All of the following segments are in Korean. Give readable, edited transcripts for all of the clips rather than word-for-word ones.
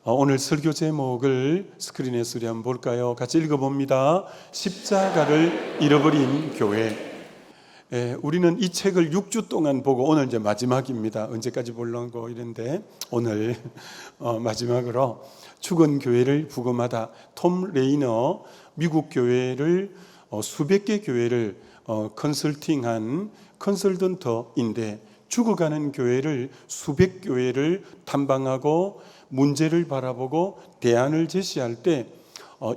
오늘 설교 제목을 스크린에 수리 한번 볼까요? 같이 읽어봅니다. 십자가를 잃어버린 교회. 우리는 이 책을 6주 동안 보고 오늘 이제 마지막입니다. 언제까지 보려고 이랬는데 오늘 마지막으로 죽은 교회를 부검하다. 톰 레이너 미국 교회를 수백 개 교회를 컨설팅한 컨설턴트인데 죽어가는 교회를 수백 교회를 탐방하고 문제를 바라보고 대안을 제시할 때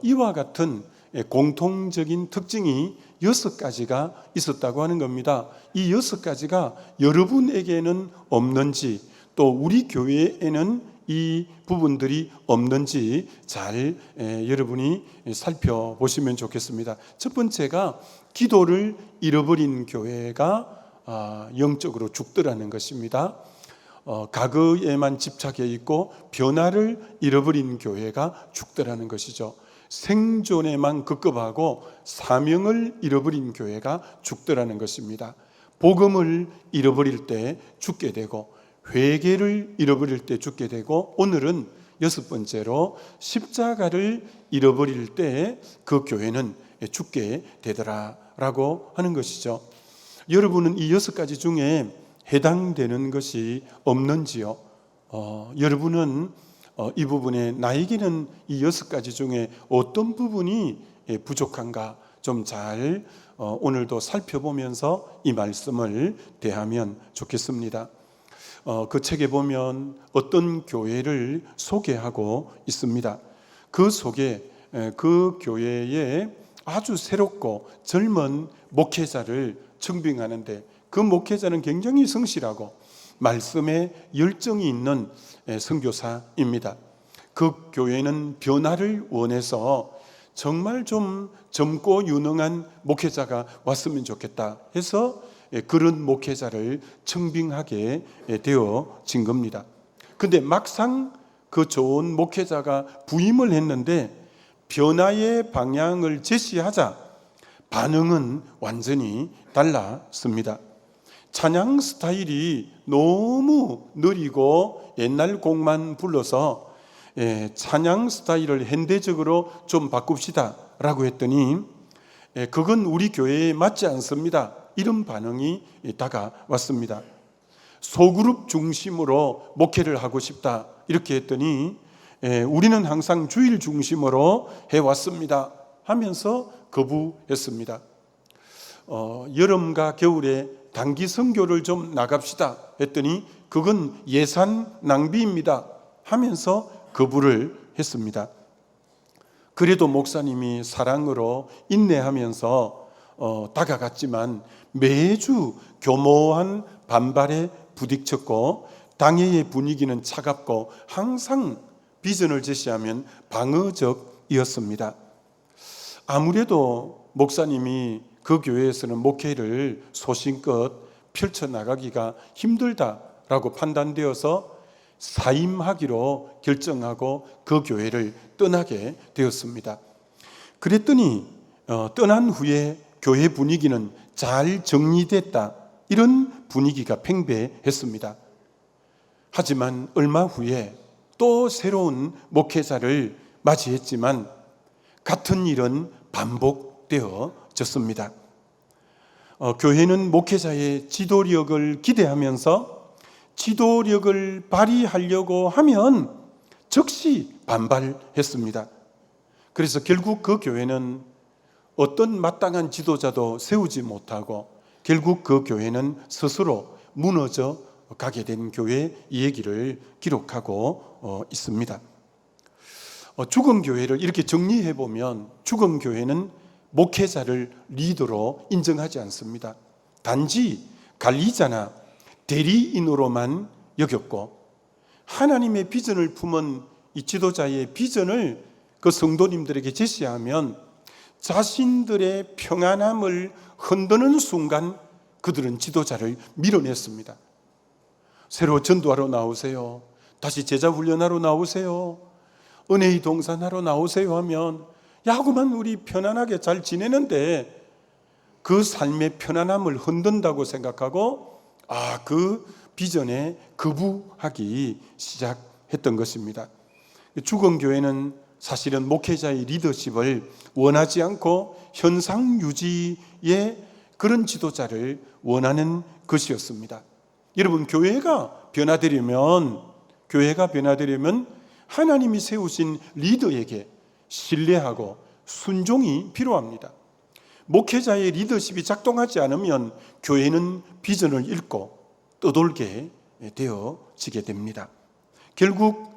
이와 같은 공통적인 특징이 6가지가 있었다고 하는 겁니다. 이 6가지가 여러분에게는 없는지 또 우리 교회에는 이 부분들이 없는지 잘 여러분이 살펴보시면 좋겠습니다. 첫 번째가 기도를 잃어버린 교회가 영적으로 죽더라는 것입니다. 과거에만 집착해 있고 변화를 잃어버린 교회가 죽더라는 것이죠. 생존에만 급급하고 사명을 잃어버린 교회가 죽더라는 것입니다. 복음을 잃어버릴 때 죽게 되고 회개를 잃어버릴 때 죽게 되고 오늘은 6번째로 십자가를 잃어버릴 때 그 교회는 죽게 되더라라고 하는 것이죠. 여러분은 이 6가지 중에 해당되는 것이 없는지요? 여러분은 이 부분에 나에게는 이 6가지 중에 어떤 부분이 부족한가 좀 잘 오늘도 살펴보면서 이 말씀을 대하면 좋겠습니다. 그 책에 보면 어떤 교회를 소개하고 있습니다. 그 속에 그 교회에 아주 새롭고 젊은 목회자를 청빙하는데 그 목회자는 굉장히 성실하고 말씀에 열정이 있는 선교사입니다. 그 교회는 변화를 원해서 정말 좀 젊고 유능한 목회자가 왔으면 좋겠다 해서 그런 목회자를 청빙하게 되어진 겁니다. 그런데 막상 그 좋은 목회자가 부임을 했는데 변화의 방향을 제시하자 반응은 완전히 달랐습니다. 찬양 스타일이 너무 느리고 옛날 곡만 불러서 찬양 스타일을 현대적으로 좀 바꿉시다 라고 했더니 그건 우리 교회에 맞지 않습니다. 이런 반응이 다가왔습니다. 소그룹 중심으로 목회를 하고 싶다 이렇게 했더니 우리는 항상 주일 중심으로 해왔습니다 하면서 거부했습니다. 여름과 겨울에 단기 선교를 좀 나갑시다 했더니 그건 예산 낭비입니다 하면서 거부를 했습니다. 그래도 목사님이 사랑으로 인내하면서 다가갔지만 매주 교모한 반발에 부딪혔고 당회의 분위기는 차갑고 항상 비전을 제시하면 방어적이었습니다. 아무래도 목사님이 그 교회에서는 목회를 소신껏 펼쳐나가기가 힘들다라고 판단되어서 사임하기로 결정하고 그 교회를 떠나게 되었습니다. 그랬더니 떠난 후에 교회 분위기는 잘 정리됐다 이런 분위기가 팽배했습니다. 하지만 얼마 후에 또 새로운 목회자를 맞이했지만 같은 일은 반복되어졌습니다. 교회는 목회자의 지도력을 기대하면서 지도력을 발휘하려고 하면 즉시 반발했습니다. 그래서 결국 그 교회는 어떤 마땅한 지도자도 세우지 못하고 결국 그 교회는 스스로 무너져 가게 된 교회 얘기를 기록하고 있습니다. 죽은 교회를 이렇게 정리해 보면 죽은 교회는 목회자를 리더로 인정하지 않습니다. 단지 관리자나 대리인으로만 여겼고 하나님의 비전을 품은 이 지도자의 비전을 그 성도님들에게 제시하면 자신들의 평안함을 흔드는 순간 그들은 지도자를 밀어냈습니다. 새로 전도하러 나오세요. 다시 제자 훈련하러 나오세요. 은혜의 동산하러 나오세요 하면 야구만 우리 편안하게 잘 지내는데 그 삶의 편안함을 흔든다고 생각하고 그 비전에 거부하기 시작했던 것입니다. 죽은 교회는 사실은 목회자의 리더십을 원하지 않고 현상 유지의 그런 지도자를 원하는 것이었습니다. 여러분, 교회가 변화되려면 하나님이 세우신 리더에게 신뢰하고 순종이 필요합니다. 목회자의 리더십이 작동하지 않으면 교회는 비전을 잃고 떠돌게 되어지게 됩니다. 결국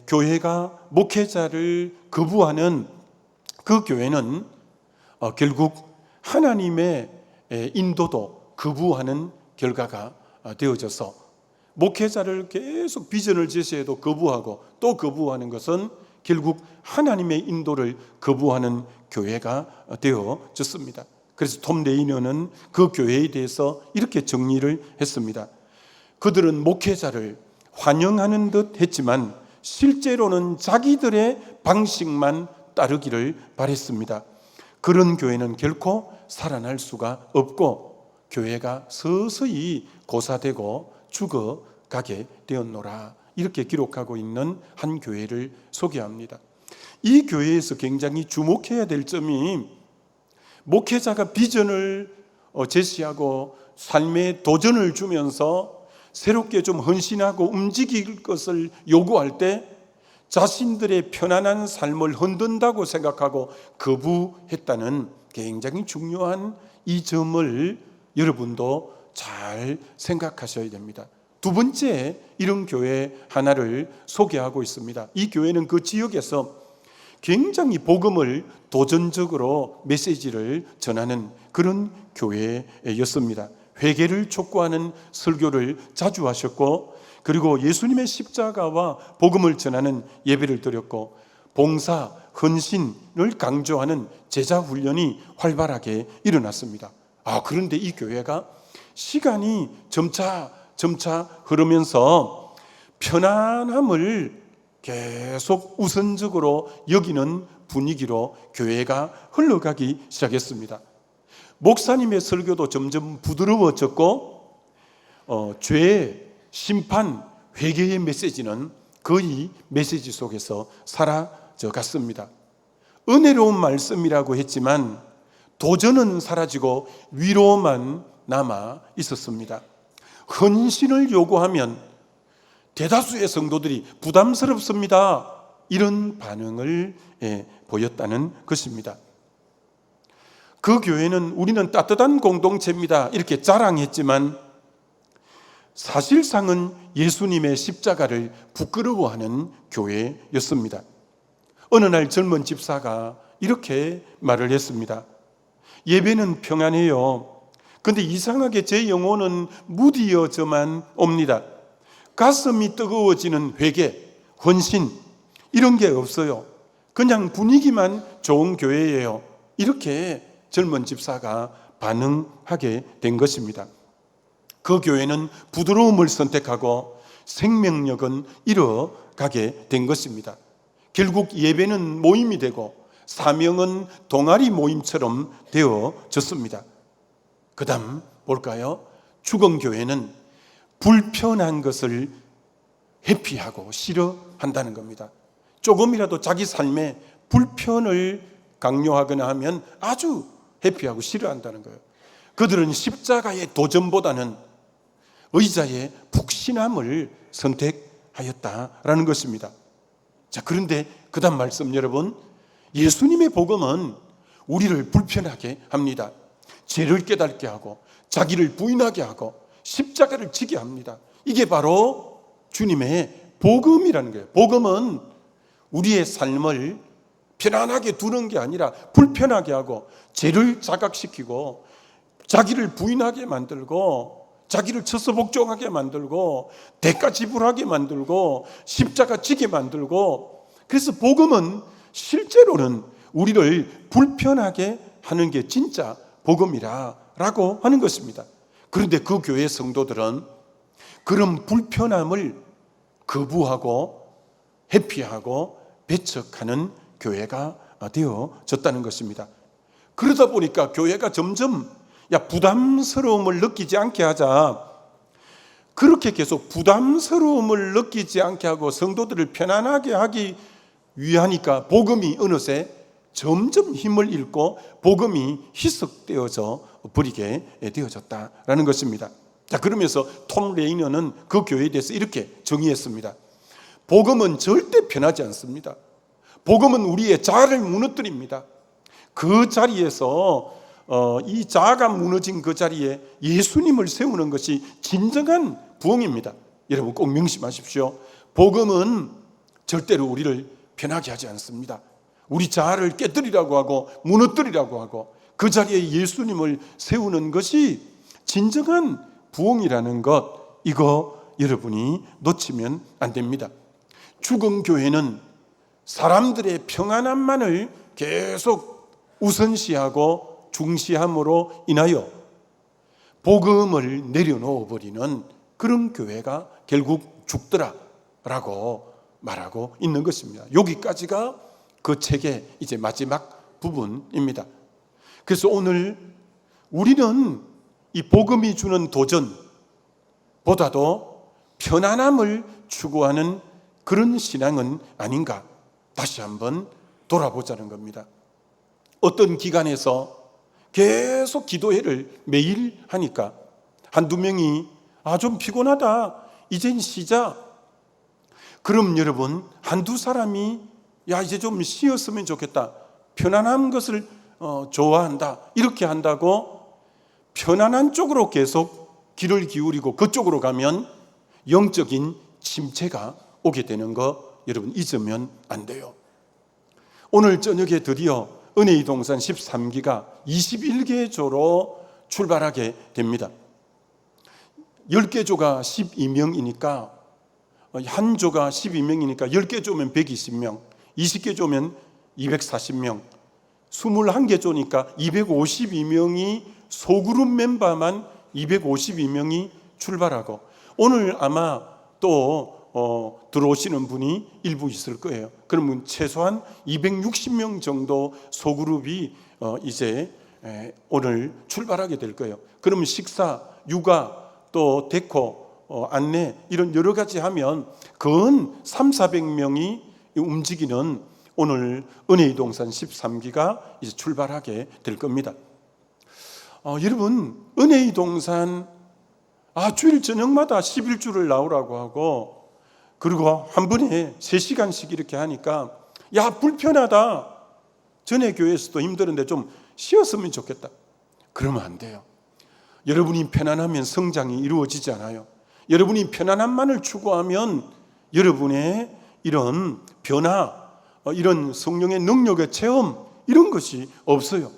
교회가 목회자를 거부하는 그 교회는 결국 하나님의 인도도 거부하는 결과가 되어져서 목회자를 계속 비전을 제시해도 거부하고 또 거부하는 것은 결국 하나님의 인도를 거부하는 교회가 되어졌습니다. 그래서 톰 레이너는 그 교회에 대해서 이렇게 정리를 했습니다. 그들은 목회자를 환영하는 듯 했지만 실제로는 자기들의 방식만 따르기를 바랬습니다. 그런 교회는 결코 살아날 수가 없고 교회가 서서히 고사되고 죽어가게 되었노라. 이렇게 기록하고 있는 한 교회를 소개합니다. 이 교회에서 굉장히 주목해야 될 점이 목회자가 비전을 제시하고 삶에 도전을 주면서 새롭게 좀 헌신하고 움직일 것을 요구할 때 자신들의 편안한 삶을 흔든다고 생각하고 거부했다는 굉장히 중요한 이 점을 여러분도 잘 생각하셔야 됩니다. 두 번째, 이런 교회 하나를 소개하고 있습니다. 이 교회는 그 지역에서 굉장히 복음을 도전적으로 메시지를 전하는 그런 교회였습니다. 회개를 촉구하는 설교를 자주 하셨고, 그리고 예수님의 십자가와 복음을 전하는 예배를 드렸고, 봉사, 헌신을 강조하는 제자 훈련이 활발하게 일어났습니다. 그런데 이 교회가 시간이 점차 흐르면서 편안함을 계속 우선적으로 여기는 분위기로 교회가 흘러가기 시작했습니다. 목사님의 설교도 점점 부드러워졌고 죄, 심판, 회개의 메시지는 거의 메시지 속에서 사라져갔습니다. 은혜로운 말씀이라고 했지만 도전은 사라지고 위로만 남아 있었습니다. 헌신을 요구하면 대다수의 성도들이 부담스럽습니다. 이런 반응을 보였다는 것입니다. 그 교회는 우리는 따뜻한 공동체입니다. 이렇게 자랑했지만 사실상은 예수님의 십자가를 부끄러워하는 교회였습니다. 어느 날 젊은 집사가 이렇게 말을 했습니다. 예배는 평안해요. 근데 이상하게 제 영혼은 무디어져만 옵니다. 가슴이 뜨거워지는 회개, 헌신 이런 게 없어요. 그냥 분위기만 좋은 교회예요. 이렇게 젊은 집사가 반응하게 된 것입니다. 그 교회는 부드러움을 선택하고 생명력은 잃어가게 된 것입니다. 결국 예배는 모임이 되고 사명은 동아리 모임처럼 되어졌습니다. 그 다음 볼까요? 죽은 교회는 불편한 것을 회피하고 싫어한다는 겁니다. 조금이라도 자기 삶에 불편을 강요하거나 하면 아주 회피하고 싫어한다는 거예요. 그들은 십자가의 도전보다는 의자의 푹신함을 선택하였다라는 것입니다. 자, 그런데 그 다음 말씀 여러분, 예수님의 복음은 우리를 불편하게 합니다. 죄를 깨닫게 하고 자기를 부인하게 하고 십자가를 지게 합니다. 이게 바로 주님의 복음이라는 거예요. 복음은 우리의 삶을 편안하게 두는 게 아니라 불편하게 하고 죄를 자각시키고 자기를 부인하게 만들고 자기를 처소복종하게 만들고 대가 지불하게 만들고 십자가 지게 만들고, 그래서 복음은 실제로는 우리를 불편하게 하는 게 진짜 복음이라고 하는 것입니다. 그런데 그 교회 성도들은 그런 불편함을 거부하고 회피하고 배척하는 교회가 되어졌다는 것입니다. 그러다 보니까 교회가 점점 부담스러움을 느끼지 않게 하자, 그렇게 계속 부담스러움을 느끼지 않게 하고 성도들을 편안하게 하기 위하니까 복음이 어느새 점점 힘을 잃고 복음이 희석되어져 버리게 되어졌다라는 것입니다. 자, 그러면서 톰 레이너는 그 교회에 대해서 이렇게 정의했습니다. 복음은 절대 변하지 않습니다. 복음은 우리의 자아를 무너뜨립니다. 그 자리에서 이 자아가 무너진 그 자리에 예수님을 세우는 것이 진정한 부흥입니다. 여러분 꼭 명심하십시오. 복음은 절대로 우리를 변하게 하지 않습니다. 우리 자아를 깨뜨리라고 하고 무너뜨리라고 하고 그 자리에 예수님을 세우는 것이 진정한 부흥이라는 것, 이거 여러분이 놓치면 안 됩니다. 죽은 교회는 사람들의 평안함만을 계속 우선시하고 중시함으로 인하여 복음을 내려놓아 버리는 그런 교회가 결국 죽더라라고 말하고 있는 것입니다. 여기까지가 그 책의 이제 마지막 부분입니다. 그래서 오늘 우리는 이 복음이 주는 도전보다도 편안함을 추구하는 그런 신앙은 아닌가 다시 한번 돌아보자는 겁니다. 어떤 기관에서 계속 기도회를 매일 하니까 한두 명이 좀 피곤하다, 이젠 쉬자. 그럼 여러분 한두 사람이 이제 좀 쉬었으면 좋겠다, 편안한 것을 좋아한다, 이렇게 한다고 편안한 쪽으로 계속 귀를 기울이고 그쪽으로 가면 영적인 침체가 오게 되는 거 여러분 잊으면 안 돼요. 오늘 저녁에 드디어 은혜의 동산 13기가 21개 조로 출발하게 됩니다. 10개 조가 12명이니까 한 조가 12명이니까 10개 조면 120명, 20개 조면 240명, 21개 조니까 252명이 소그룹 멤버만 252명이 출발하고, 오늘 아마 또 들어오시는 분이 일부 있을 거예요. 그러면 최소한 260명 정도 소그룹이 이제 오늘 출발하게 될 거예요. 그러면 식사, 육아, 또 데코, 안내 이런 여러 가지 하면 근 300~400명이 움직이는 오늘 은혜의 동산 13기가 이제 출발하게 될 겁니다. 여러분 은혜의 동산 주일 저녁마다 11주를 나오라고 하고, 그리고 한 번에 3시간씩 이렇게 하니까 불편하다, 전에 교회에서도 힘들었는데 좀 쉬었으면 좋겠다, 그러면 안 돼요. 여러분이 편안하면 성장이 이루어지지 않아요. 여러분이 편안함만을 추구하면 여러분의 이런 변화, 이런 성령의 능력의 체험, 이런 것이 없어요.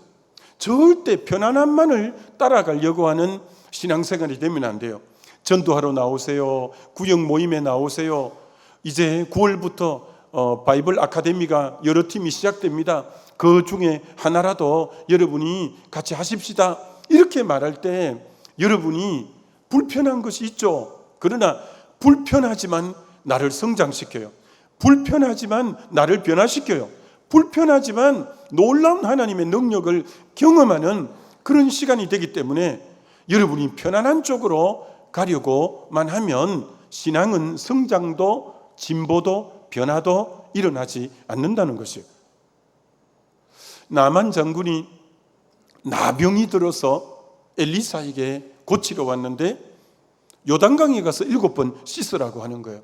절대 편안함만을 따라가려고 하는 신앙생활이 되면 안 돼요. 전도하러 나오세요, 구역 모임에 나오세요, 이제 9월부터 바이블 아카데미가 여러 팀이 시작됩니다, 그 중에 하나라도 여러분이 같이 하십시다, 이렇게 말할 때 여러분이 불편한 것이 있죠. 그러나 불편하지만 나를 성장시켜요. 불편하지만 나를 변화시켜요. 불편하지만 놀라운 하나님의 능력을 경험하는 그런 시간이 되기 때문에 여러분이 편안한 쪽으로 가려고만 하면 신앙은 성장도 진보도 변화도 일어나지 않는다는 것이에요. 나만 장군이 나병이 들어서 엘리사에게 고치러 왔는데 요단강에 가서 7번 씻으라고 하는 거예요.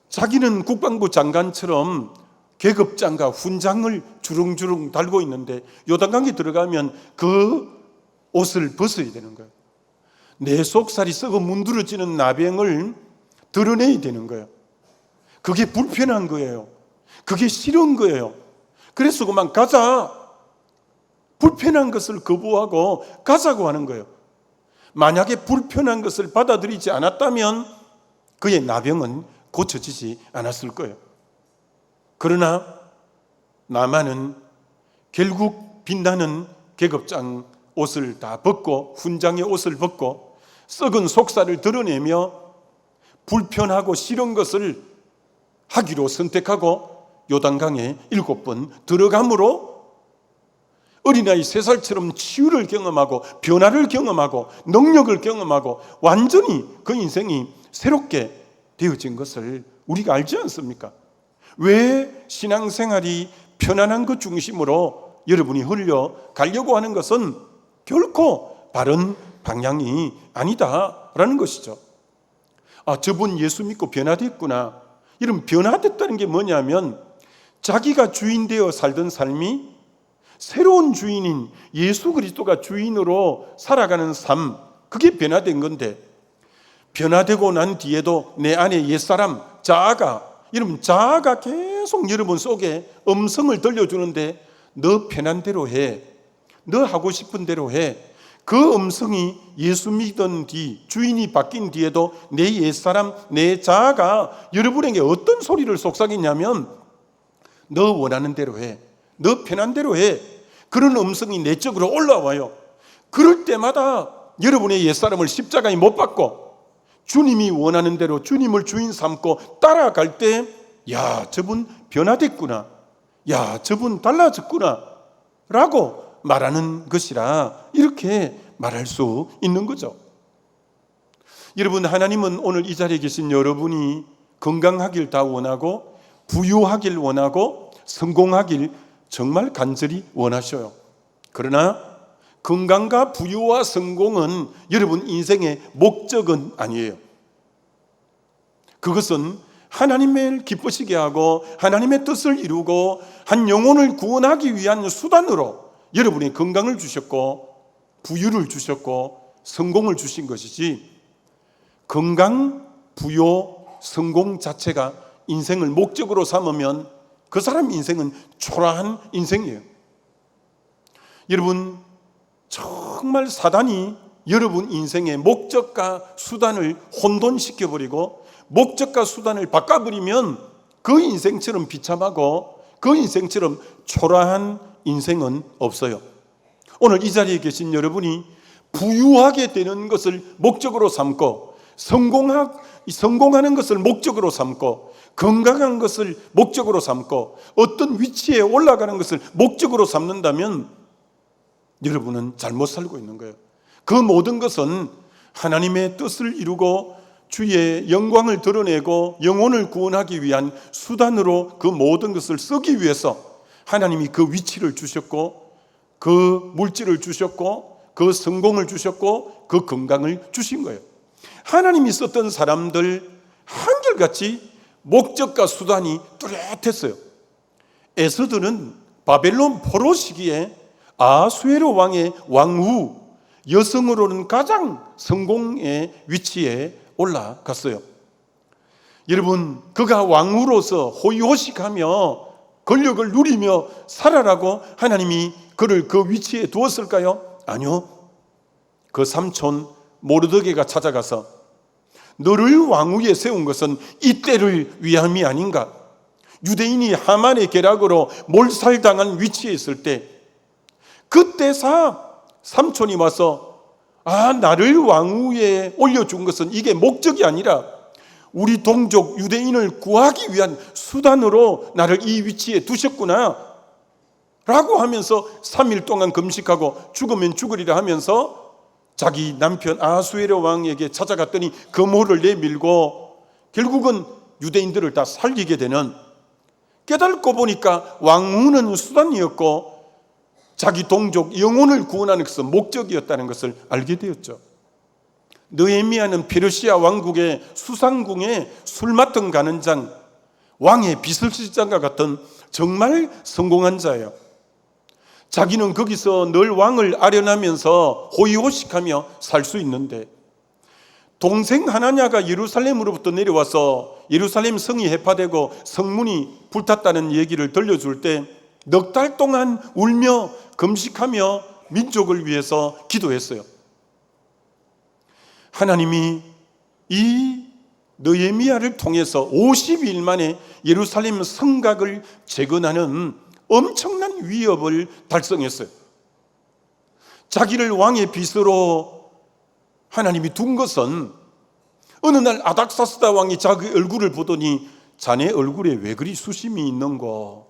자기는 국방부 장관처럼 계급장과 훈장을 주렁주렁 달고 있는데 요단강에 들어가면 그 옷을 벗어야 되는 거예요. 내 속살이 썩어 문드러지는 나병을 드러내야 되는 거예요. 그게 불편한 거예요. 그게 싫은 거예요. 그래서 그만 가자, 불편한 것을 거부하고 가자고 하는 거예요. 만약에 불편한 것을 받아들이지 않았다면 그의 나병은 고쳐지지 않았을 거예요. 그러나 나만은 결국 빛나는 계급장 옷을 다 벗고 훈장의 옷을 벗고 썩은 속살을 드러내며 불편하고 싫은 것을 하기로 선택하고 요단강에 7번 들어감으로 어린아이 3살처럼 치유를 경험하고 변화를 경험하고 능력을 경험하고 완전히 그 인생이 새롭게 되어진 것을 우리가 알지 않습니까? 왜 신앙생활이 편안한 것 중심으로 여러분이 흘려가려고 하는 것은 결코 바른 방향이 아니다라는 것이죠. 저분 예수 믿고 변화됐구나. 이런 변화됐다는 게 뭐냐면 자기가 주인 되어 살던 삶이 새로운 주인인 예수 그리스도가 주인으로 살아가는 삶, 그게 변화된 건데, 변화되고 난 뒤에도 내 안에 옛사람, 여러분 자아가 계속 여러분 속에 음성을 들려주는데 너 편한 대로 해, 너 하고 싶은 대로 해. 그 음성이 예수 믿은 뒤, 주인이 바뀐 뒤에도 내 옛사람, 내 자아가 여러분에게 어떤 소리를 속삭이냐면 너 원하는 대로 해, 너 편한 대로 해. 그런 음성이 내적으로 올라와요. 그럴 때마다 여러분의 옛사람을 십자가에 못 박고 주님이 원하는 대로 주님을 주인 삼고 따라갈 때, 야, 저분 변화됐구나, 야, 저분 달라졌구나 라고 말하는 것이라 이렇게 말할 수 있는 거죠. 여러분, 하나님은 오늘 이 자리에 계신 여러분이 건강하길 다 원하고 부유하길 원하고 성공하길 정말 간절히 원하셔요. 그러나 건강과 부유와 성공은 여러분 인생의 목적은 아니에요. 그것은 하나님을 기쁘시게 하고 하나님의 뜻을 이루고 한 영혼을 구원하기 위한 수단으로 여러분의 건강을 주셨고 부유를 주셨고 성공을 주신 것이지, 건강, 부유, 성공 자체가 인생을 목적으로 삼으면 그 사람 인생은 초라한 인생이에요. 여러분, 정말 사단이 여러분 인생의 목적과 수단을 혼돈시켜버리고 목적과 수단을 바꿔버리면 그 인생처럼 비참하고 그 인생처럼 초라한 인생은 없어요. 오늘 이 자리에 계신 여러분이 부유하게 되는 것을 목적으로 삼고 성공하는 것을 목적으로 삼고 건강한 것을 목적으로 삼고 어떤 위치에 올라가는 것을 목적으로 삼는다면 여러분은 잘못 살고 있는 거예요. 그 모든 것은 하나님의 뜻을 이루고 주의 영광을 드러내고 영혼을 구원하기 위한 수단으로 그 모든 것을 쓰기 위해서 하나님이 그 위치를 주셨고 그 물질을 주셨고 그 성공을 주셨고 그 건강을 주신 거예요. 하나님이 썼던 사람들 한결같이 목적과 수단이 뚜렷했어요. 에스더는 바벨론 포로 시기에 아수에로 왕의 왕후, 여성으로는 가장 성공의 위치에 올라갔어요. 여러분, 그가 왕후로서 호의호식하며 권력을 누리며 살아라고 하나님이 그를 그 위치에 두었을까요? 아니요. 그 삼촌 모르드게가 찾아가서 너를 왕위에 세운 것은 이때를 위함이 아닌가? 유대인이 하만의 계략으로 몰살당한 위치에 있을 때 그때 삼촌이 와서 나를 왕위에 올려준 것은 이게 목적이 아니라 우리 동족 유대인을 구하기 위한 수단으로 나를 이 위치에 두셨구나 라고 하면서 3일 동안 금식하고 죽으면 죽으리라 하면서 자기 남편 아수에로 왕에게 찾아갔더니 금호를 내밀고 결국은 유대인들을 다 살리게 되는, 깨닫고 보니까 왕후는 수단이었고 자기 동족 영혼을 구원하는 것은 목적이었다는 것을 알게 되었죠. 느헤미야는 페르시아 왕국의 수상궁에 술 맡은 가는 장, 왕의 비서실장과 같은 정말 성공한 자예요. 자기는 거기서 늘 왕을 아련하면서 호의호식하며 살 수 있는데 동생 하나냐가 예루살렘으로부터 내려와서 예루살렘 성이 해파되고 성문이 불탔다는 얘기를 들려줄 때 넉 달 동안 울며 금식하며 민족을 위해서 기도했어요. 하나님이 이 느헤미야를 통해서 50일 만에 예루살렘 성곽을 재건하는 엄청난 위협을 달성했어요. 자기를 왕의 비서로 하나님이 둔 것은 어느 날 아닥사스다 왕이 자기 얼굴을 보더니 자네 얼굴에 왜 그리 수심이 있는고?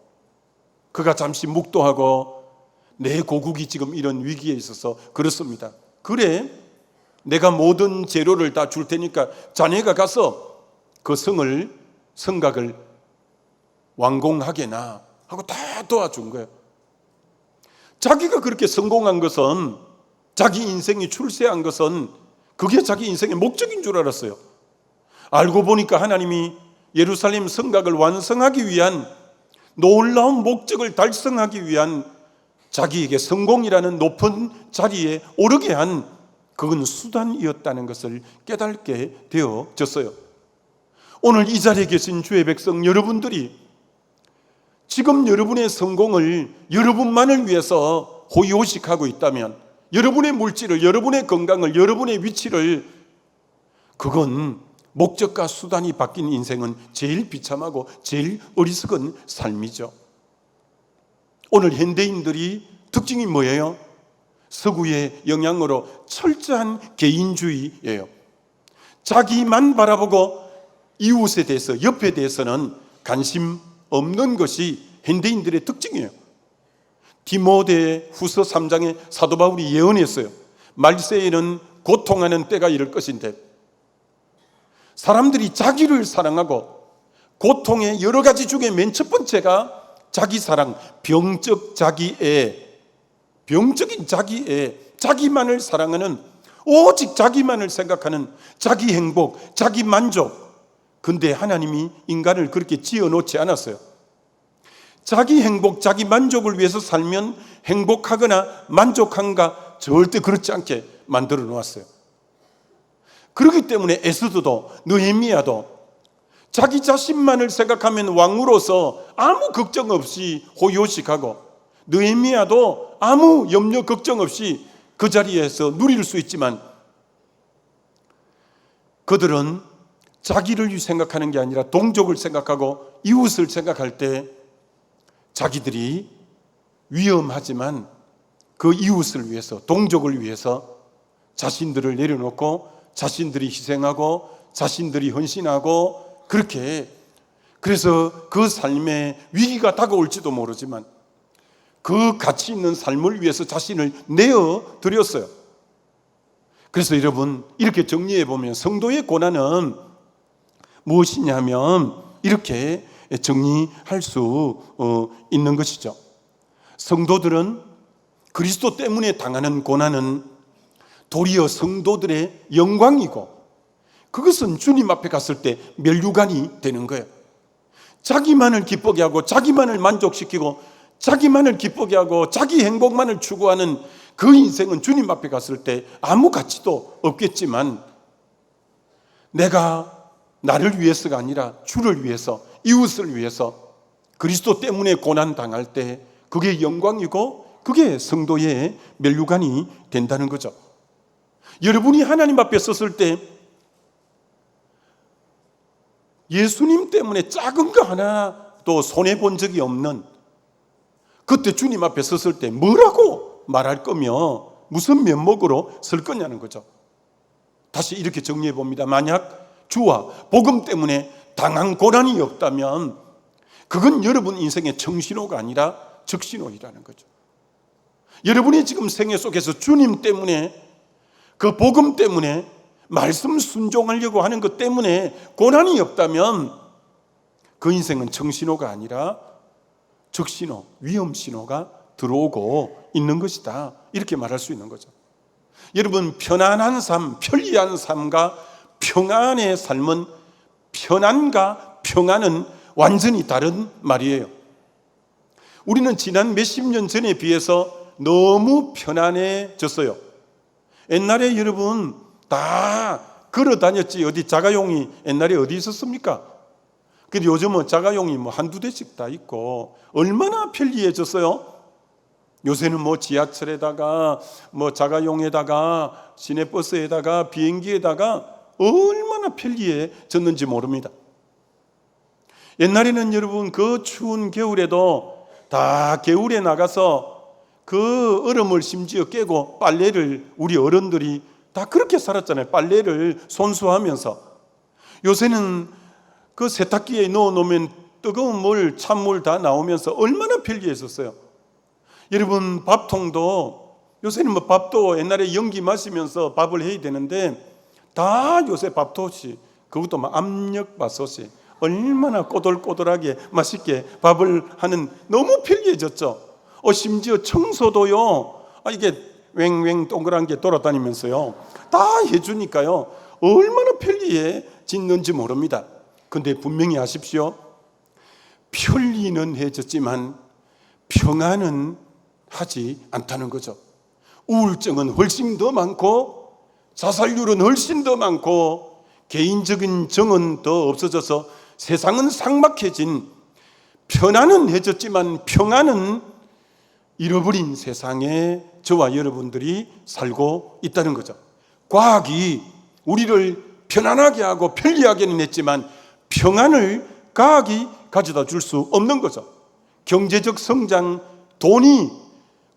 그가 잠시 묵도하고 내 고국이 지금 이런 위기에 있어서 그렇습니다. 그래, 내가 모든 재료를 다 줄 테니까 자네가 가서 그 성곽을 완공하게나 하고 다 도와준 거예요. 자기가 그렇게 성공한 것은, 자기 인생이 출세한 것은 그게 자기 인생의 목적인 줄 알았어요. 알고 보니까 하나님이 예루살렘 성곽을 완성하기 위한, 놀라운 목적을 달성하기 위한, 자기에게 성공이라는 높은 자리에 오르게 한, 그건 수단이었다는 것을 깨닫게 되어졌어요. 오늘 이 자리에 계신 주의 백성 여러분들이 지금 여러분의 성공을 여러분만을 위해서 호의호식하고 있다면, 여러분의 물질을, 여러분의 건강을, 여러분의 위치를, 그건 목적과 수단이 바뀐 인생은 제일 비참하고 제일 어리석은 삶이죠. 오늘 현대인들이 특징이 뭐예요? 서구의 영향으로 철저한 개인주의예요. 자기만 바라보고 이웃에 대해서, 옆에 대해서는 관심 없는 것이 현대인들의 특징이에요. 디모데 후서 3장에 사도 바울이 예언했어요. 말세에는 고통하는 때가 이를 것인데, 사람들이 자기를 사랑하고, 고통의 여러 가지 중에 맨 첫 번째가 자기 사랑, 병적인 자기애, 자기만을 사랑하는, 오직 자기만을 생각하는 자기 행복, 자기 만족. 근데 하나님이 인간을 그렇게 지어놓지 않았어요. 자기 행복, 자기 만족을 위해서 살면 행복하거나 만족한가? 절대 그렇지 않게 만들어 놓았어요. 그렇기 때문에 에스더도, 느헤미야도 자기 자신만을 생각하면 왕으로서 아무 걱정 없이 호의호식하고, 느헤미야도 아무 염려 걱정 없이 그 자리에서 누릴 수 있지만, 그들은 자기를 생각하는 게 아니라 동족을 생각하고 이웃을 생각할 때 자기들이 위험하지만 그 이웃을 위해서, 동족을 위해서 자신들을 내려놓고, 자신들이 희생하고, 자신들이 헌신하고, 그렇게, 그래서 그 삶에 위기가 다가올지도 모르지만 그 가치 있는 삶을 위해서 자신을 내어 드렸어요. 그래서 여러분, 이렇게 정리해 보면 성도의 고난은 무엇이냐면 이렇게 정리할 수 있는 것이죠. 성도들은 그리스도 때문에 당하는 고난은 도리어 성도들의 영광이고, 그것은 주님 앞에 갔을 때 면류관이 되는 거예요. 자기만을 기쁘게 하고, 자기만을 만족시키고, 자기만을 기쁘게 하고, 자기 행복만을 추구하는 그 인생은 주님 앞에 갔을 때 아무 가치도 없겠지만, 내가 나를 위해서가 아니라 주를 위해서, 이웃을 위해서 그리스도 때문에 고난 당할 때 그게 영광이고, 그게 성도의 면류관이 된다는 거죠. 여러분이 하나님 앞에 섰을 때 예수님 때문에 작은 거 하나도 손해본 적이 없는, 그때 주님 앞에 섰을 때 뭐라고 말할 거며 무슨 면목으로 설 거냐는 거죠. 다시 이렇게 정리해 봅니다. 만약 주와 복음 때문에 당한 고난이 없다면 그건 여러분 인생의 청신호가 아니라 적신호이라는 거죠. 여러분이 지금 생애 속에서 주님 때문에, 그 복음 때문에, 말씀 순종하려고 하는 것 때문에 고난이 없다면 그 인생은 청신호가 아니라 적신호, 위험신호가 들어오고 있는 것이다, 이렇게 말할 수 있는 거죠. 여러분, 편안한 삶, 편리한 삶과 평안의 삶은, 편안과 평안은 완전히 다른 말이에요. 우리는 지난 몇십 년 전에 비해서 너무 편안해졌어요. 옛날에 여러분 다 걸어 다녔지, 어디 자가용이 옛날에 어디 있었습니까? 근데 요즘은 자가용이 한두 대씩 다 있고 얼마나 편리해졌어요. 요새는 지하철에다가 자가용에다가 시내버스에다가 비행기에다가 얼마나 편리해졌는지 모릅니다. 옛날에는 여러분 그 추운 겨울에도 다 겨울에 나가서 그 얼음을 심지어 깨고 빨래를, 우리 어른들이 다 그렇게 살았잖아요. 빨래를 손수하면서. 요새는 그 세탁기에 넣어놓으면 뜨거운 물, 찬물 다 나오면서 얼마나 편리했었어요. 여러분, 밥통도 요새는 뭐 밥도 옛날에 연기 마시면서 밥을 해야 되는데 다 요새 밥솥이, 그것도 막 압력밥솥이 얼마나 꼬들꼬들하게 맛있게 밥을 하는, 너무 편리해졌죠. 심지어 청소도요, 이게 웽웽 동그란 게 돌아다니면서요 다 해주니까요 얼마나 편리해졌는지 모릅니다. 근데 분명히 아십시오, 편리는 해졌지만 평안은 하지 않다는 거죠. 우울증은 훨씬 더 많고 자살률은 훨씬 더 많고 개인적인 정은 더 없어져서 세상은 삭막해진, 편안은 해졌지만 평안은 잃어버린 세상에 저와 여러분들이 살고 있다는 거죠. 과학이 우리를 편안하게 하고 편리하게는 했지만 평안을 과학이 가져다 줄 수 없는 거죠. 경제적 성장, 돈이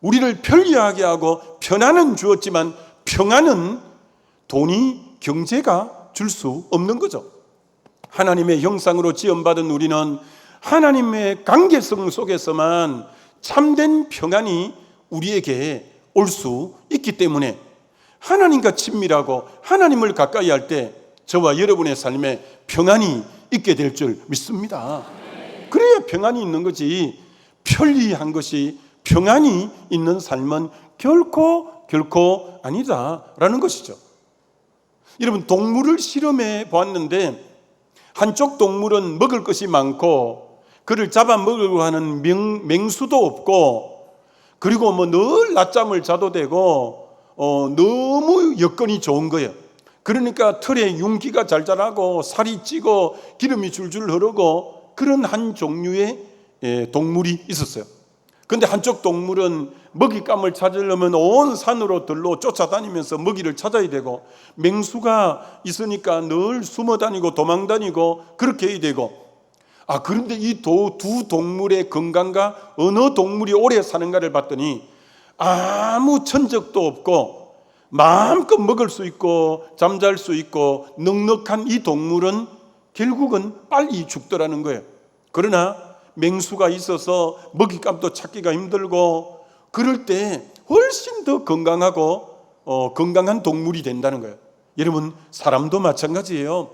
우리를 편리하게 하고 편안은 주었지만 평안은 돈이, 경제가 줄 수 없는 거죠. 하나님의 형상으로 지음받은 우리는 하나님의 관계성 속에서만 참된 평안이 우리에게 올 수 있기 때문에 하나님과 친밀하고 하나님을 가까이 할 때 저와 여러분의 삶에 평안이 있게 될 줄 믿습니다. 그래야 평안이 있는 거지, 편리한 것이 평안이 있는 삶은 결코 아니다라는 것이죠. 여러분, 동물을 실험해 보았는데 한쪽 동물은 먹을 것이 많고 그를 잡아먹으려고 하는 맹수도 없고, 그리고 뭐 늘 낮잠을 자도 되고 너무 여건이 좋은 거예요. 그러니까 털에 윤기가 잘 자라고 살이 찌고 기름이 줄줄 흐르고 그런 한 종류의 동물이 있었어요. 그런데 한쪽 동물은 먹잇감을 찾으려면 온 산으로 들로 쫓아다니면서 먹이를 찾아야 되고, 맹수가 있으니까 늘 숨어다니고 도망다니고 그렇게 해야 되고, 그런데 이 두 동물의 건강과 어느 동물이 오래 사는가를 봤더니 아무 천적도 없고 마음껏 먹을 수 있고 잠잘 수 있고 넉넉한 이 동물은 결국은 빨리 죽더라는 거예요. 그러나 맹수가 있어서 먹잇감도 찾기가 힘들고 그럴 때 훨씬 더 건강하고 건강한 동물이 된다는 거예요. 여러분, 사람도 마찬가지예요.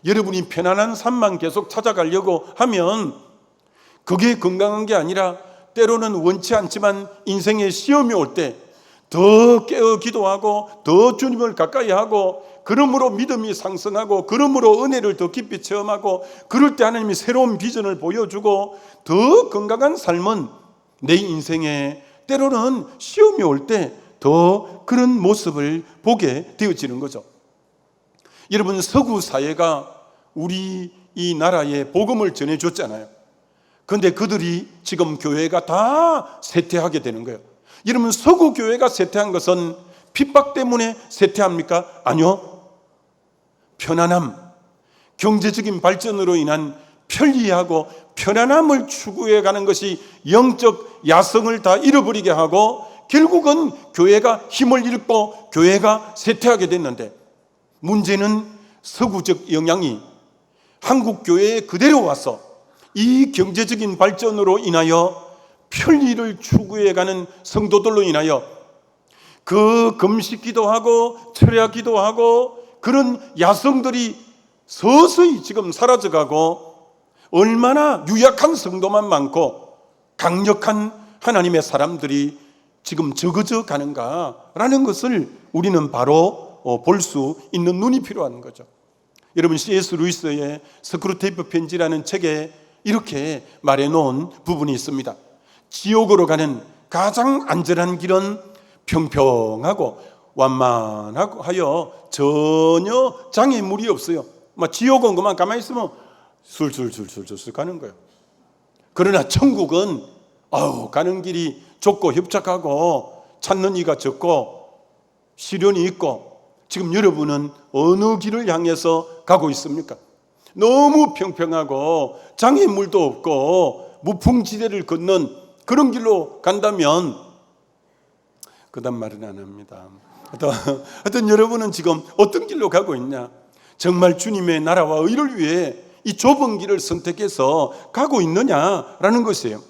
여러분이 편안한 삶만 계속 찾아가려고 하면 그게 건강한 게 아니라 때로는 원치 않지만 인생의 시험이 올 때 더 깨어 기도하고 더 주님을 가까이 하고, 그러므로 믿음이 상승하고 그러므로 은혜를 더 깊이 체험하고, 그럴 때 하나님이 새로운 비전을 보여주고 더 건강한 삶은 내 인생에 때로는 시험이 올 때 더 그런 모습을 보게 되어지는 거죠. 여러분, 서구 사회가 우리 이 나라에 복음을 전해줬잖아요. 그런데 그들이 지금 교회가 다 쇠퇴하게 되는 거예요. 여러분, 서구 교회가 쇠퇴한 것은 핍박 때문에 쇠퇴합니까? 아니요. 편안함, 경제적인 발전으로 인한 편리하고 편안함을 추구해 가는 것이 영적 야성을 다 잃어버리게 하고 결국은 교회가 힘을 잃고 교회가 쇠퇴하게 됐는데, 문제는 서구적 영향이 한국 교회에 그대로 와서 이 경제적인 발전으로 인하여 편리를 추구해가는 성도들로 인하여 그 금식 기도하고 철야 기도하고 그런 야성들이 서서히 지금 사라져가고, 얼마나 유약한 성도만 많고 강력한 하나님의 사람들이 지금 적어져 가는가라는 것을 우리는 바로 볼 수 있는 눈이 필요한 거죠. 여러분, C.S. 루이스의 스크루테이프 편지라는 책에 이렇게 말해놓은 부분이 있습니다. 지옥으로 가는 가장 안전한 길은 평평하고 완만하고 하여 전혀 장애물이 없어요. 지옥은 그만 가만히 있으면 술술술술술 가는 거예요. 그러나 천국은 가는 길이 좁고 협착하고 찾는 이가 적고 시련이 있고, 지금 여러분은 어느 길을 향해서 가고 있습니까? 너무 평평하고 장애물도 없고 무풍지대를 걷는 그런 길로 간다면 그다음 말은 안 합니다. 하여튼 여러분은 지금 어떤 길로 가고 있냐? 정말 주님의 나라와 의를 위해 이 좁은 길을 선택해서 가고 있느냐라는 것이에요.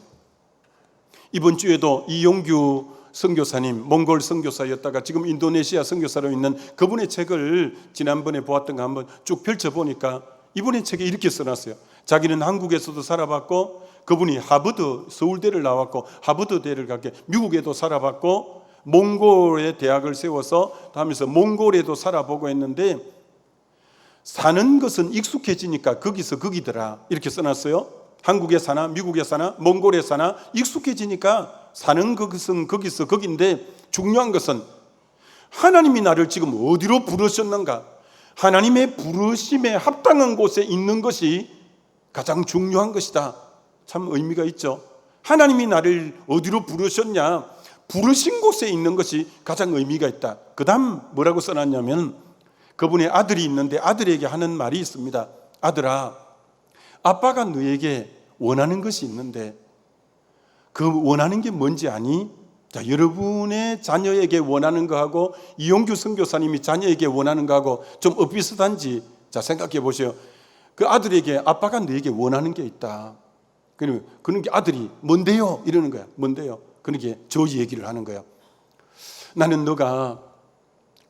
이번 주에도 이용규 선교사님, 몽골 선교사였다가 지금 인도네시아 선교사로 있는 그분의 책을 지난번에 보았던 거 한번 쭉 펼쳐보니까 이분의 책에 이렇게 써놨어요. 자기는 한국에서도 살아봤고, 그분이 하버드, 서울대를 나왔고 하버드대를 갔게, 미국에도 살아봤고 몽골에 대학을 세워서 하면서 몽골에도 살아보고 했는데, 사는 것은 익숙해지니까 거기서 거기더라 이렇게 써놨어요. 한국에 사나 미국에 사나 몽골에 사나 익숙해지니까 사는 것은 거기서 거긴데, 중요한 것은 하나님이 나를 지금 어디로 부르셨는가, 하나님의 부르심에 합당한 곳에 있는 것이 가장 중요한 것이다. 참 의미가 있죠. 하나님이 나를 어디로 부르셨냐, 부르신 곳에 있는 것이 가장 의미가 있다. 그 다음 뭐라고 써놨냐면, 그분의 아들이 있는데 아들에게 하는 말이 있습니다. 아들아, 아빠가 너에게 원하는 것이 있는데 그 원하는 게 뭔지 아니? 자, 여러분의 자녀에게 원하는 거하고 이용규 선교사님이 자녀에게 원하는 거하고 좀 엇비슷한지 자 생각해 보세요. 그 아들에게 아빠가 너에게 원하는 게 있다. 그런 게 아들이 뭔데요? 이러는 거야. 뭔데요? 그러게 저 얘기를 하는 거야. 나는 너가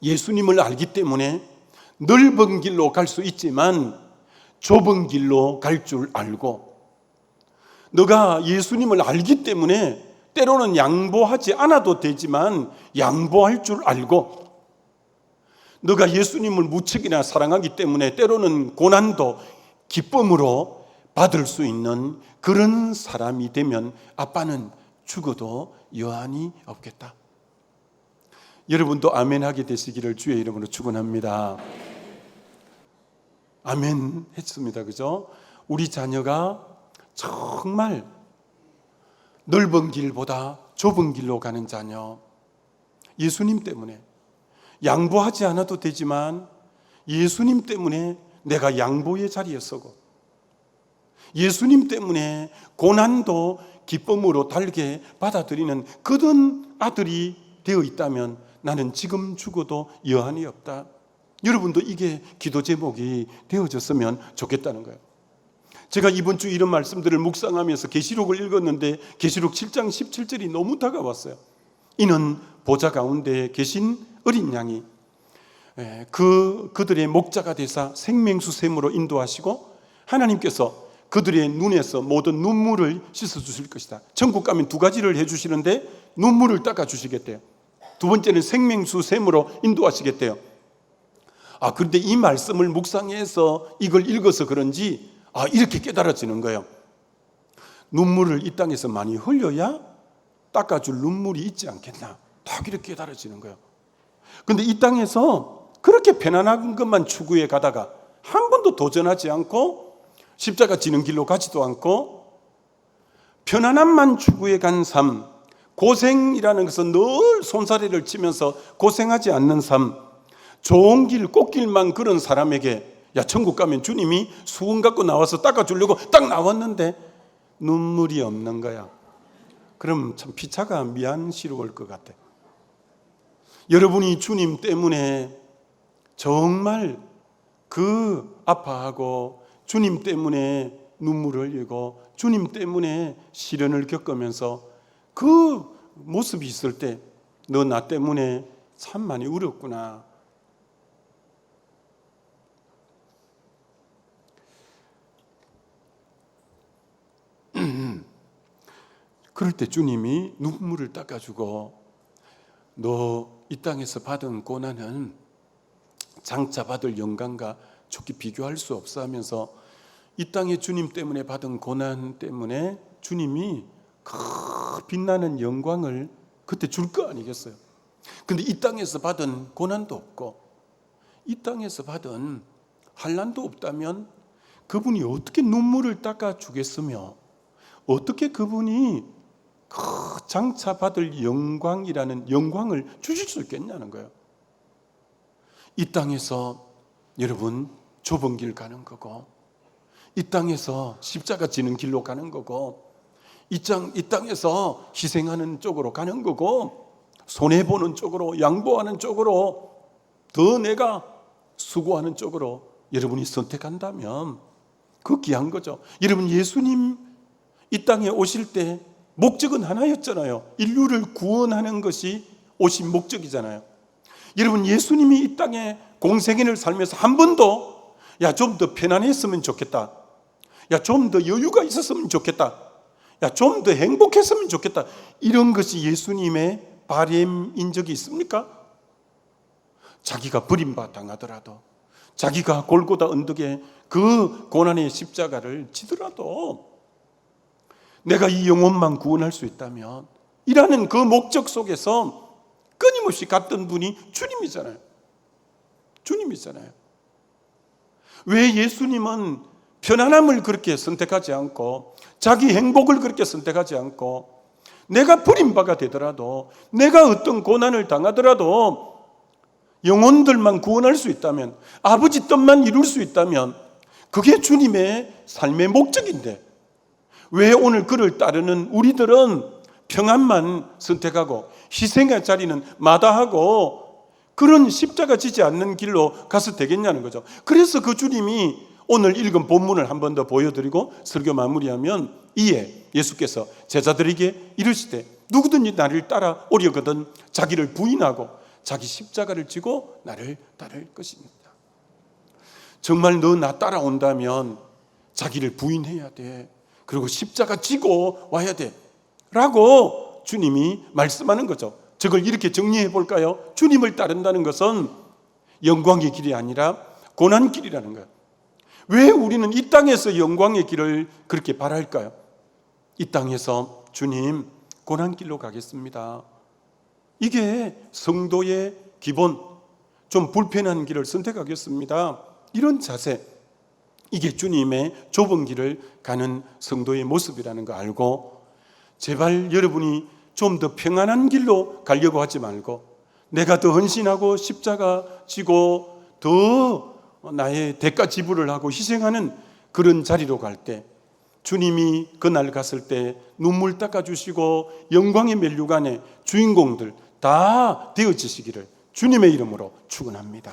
예수님을 알기 때문에 넓은 길로 갈 수 있지만 좁은 길로 갈 줄 알고, 너가 예수님을 알기 때문에 때로는 양보하지 않아도 되지만 양보할 줄 알고, 너가 예수님을 무척이나 사랑하기 때문에 때로는 고난도 기쁨으로 받을 수 있는 그런 사람이 되면 아빠는 죽어도 여한이 없겠다. 여러분도 아멘 하게 되시기를 주의 이름으로 축원합니다. 아멘 했습니다. 그죠? 우리 자녀가 정말 넓은 길보다 좁은 길로 가는 자녀, 예수님 때문에 양보하지 않아도 되지만 예수님 때문에 내가 양보의 자리에 서고, 예수님 때문에 고난도 기쁨으로 달게 받아들이는 그런 아들이 되어 있다면 나는 지금 죽어도 여한이 없다. 여러분도 이게 기도 제목이 되어졌으면 좋겠다는 거예요. 제가 이번 주 이런 말씀들을 묵상하면서 계시록을 읽었는데 계시록 7장 17절이 너무 다가왔어요. 이는 보좌 가운데 계신 어린 양이 그들의 목자가 되사 생명수 샘으로 인도하시고, 하나님께서 그들의 눈에서 모든 눈물을 씻어주실 것이다. 천국 가면 두 가지를 해주시는데 눈물을 닦아주시겠대요. 두 번째는 생명수 샘으로 인도하시겠대요. 그런데 이 말씀을 묵상해서 이걸 읽어서 그런지 이렇게 깨달아지는 거예요. 눈물을 이 땅에서 많이 흘려야 닦아줄 눈물이 있지 않겠나, 딱 이렇게 깨달아지는 거예요. 그런데 이 땅에서 그렇게 편안한 것만 추구해 가다가 한 번도 도전하지 않고 십자가 지는 길로 가지도 않고 편안함만 추구해 간 삶, 고생이라는 것은 늘 손사래를 치면서 고생하지 않는 삶, 좋은 길, 꽃길만 걸은 사람에게 천국 가면 주님이 수건 갖고 나와서 닦아주려고 딱 나왔는데 눈물이 없는 거야. 그럼 참 피차가 미안스러울 것 같아. 여러분이 주님 때문에 정말 아파하고 주님 때문에 눈물을 흘리고 주님 때문에 시련을 겪으면서 그 모습이 있을 때 너 나 때문에 참 많이 울었구나. 그럴 때 주님이 눈물을 닦아주고, 너 이 땅에서 받은 고난은 장차 받을 영광과 좋게 비교할 수 없어 하면서 이 땅에 주님 때문에 받은 고난 때문에 주님이 그 빛나는 영광을 그때 줄 거 아니겠어요? 근데 이 땅에서 받은 고난도 없고 이 땅에서 받은 환난도 없다면 그분이 어떻게 눈물을 닦아주겠으며 어떻게 그분이 그 장차 받을 영광이라는 영광을 주실 수 있겠냐는 거예요. 이 땅에서 여러분 좁은 길 가는 거고, 이 땅에서 십자가 지는 길로 가는 거고, 이 땅에서 희생하는 쪽으로 가는 거고, 손해보는 쪽으로, 양보하는 쪽으로, 더 내가 수고하는 쪽으로 여러분이 선택한다면 그 귀한 거죠. 여러분 예수님 이 땅에 오실 때 목적은 하나였잖아요. 인류를 구원하는 것이 오신 목적이잖아요. 여러분, 예수님이 이 땅에 공생애를 살면서 한 번도 좀 더 편안했으면 좋겠다, 좀 더 여유가 있었으면 좋겠다, 좀 더 행복했으면 좋겠다, 이런 것이 예수님의 바램인 적이 있습니까? 자기가 버림받아 당하더라도, 자기가 골고다 언덕에 그 고난의 십자가를 지더라도 내가 이 영혼만 구원할 수 있다면, 이라는 그 목적 속에서 끊임없이 갔던 분이 주님이잖아요. 주님이잖아요. 왜 예수님은 편안함을 그렇게 선택하지 않고, 자기 행복을 그렇게 선택하지 않고, 내가 버림받아 되더라도, 내가 어떤 고난을 당하더라도 영혼들만 구원할 수 있다면, 아버지 뜻만 이룰 수 있다면 그게 주님의 삶의 목적인데, 왜 오늘 그를 따르는 우리들은 평안만 선택하고 희생의 자리는 마다하고 그런 십자가 지지 않는 길로 가서 되겠냐는 거죠. 그래서 그 주님이 오늘 읽은 본문을 한 번 더 보여드리고 설교 마무리하면, 이에 예수께서 제자들에게 이르시되 누구든지 나를 따라 오려거든 자기를 부인하고 자기 십자가를 지고 나를 따를 것입니다. 정말 너 나 따라온다면 자기를 부인해야 돼. 그리고 십자가 지고 와야 돼 라고 주님이 말씀하는 거죠. 저걸 이렇게 정리해 볼까요? 주님을 따른다는 것은 영광의 길이 아니라 고난 길이라는 거예요. 왜 우리는 이 땅에서 영광의 길을 그렇게 바랄까요? 이 땅에서 주님, 고난 길로 가겠습니다, 이게 성도의 기본, 좀 불편한 길을 선택하겠습니다, 이런 자세, 이게 주님의 좁은 길을 가는 성도의 모습이라는 거 알고, 제발 여러분이 좀 더 평안한 길로 가려고 하지 말고, 내가 더 헌신하고 십자가 지고 더 나의 대가 지불을 하고 희생하는 그런 자리로 갈 때, 주님이 그날 갔을 때 눈물 닦아주시고 영광의 면류관의 주인공들 다 되어지시기를 주님의 이름으로 축원합니다.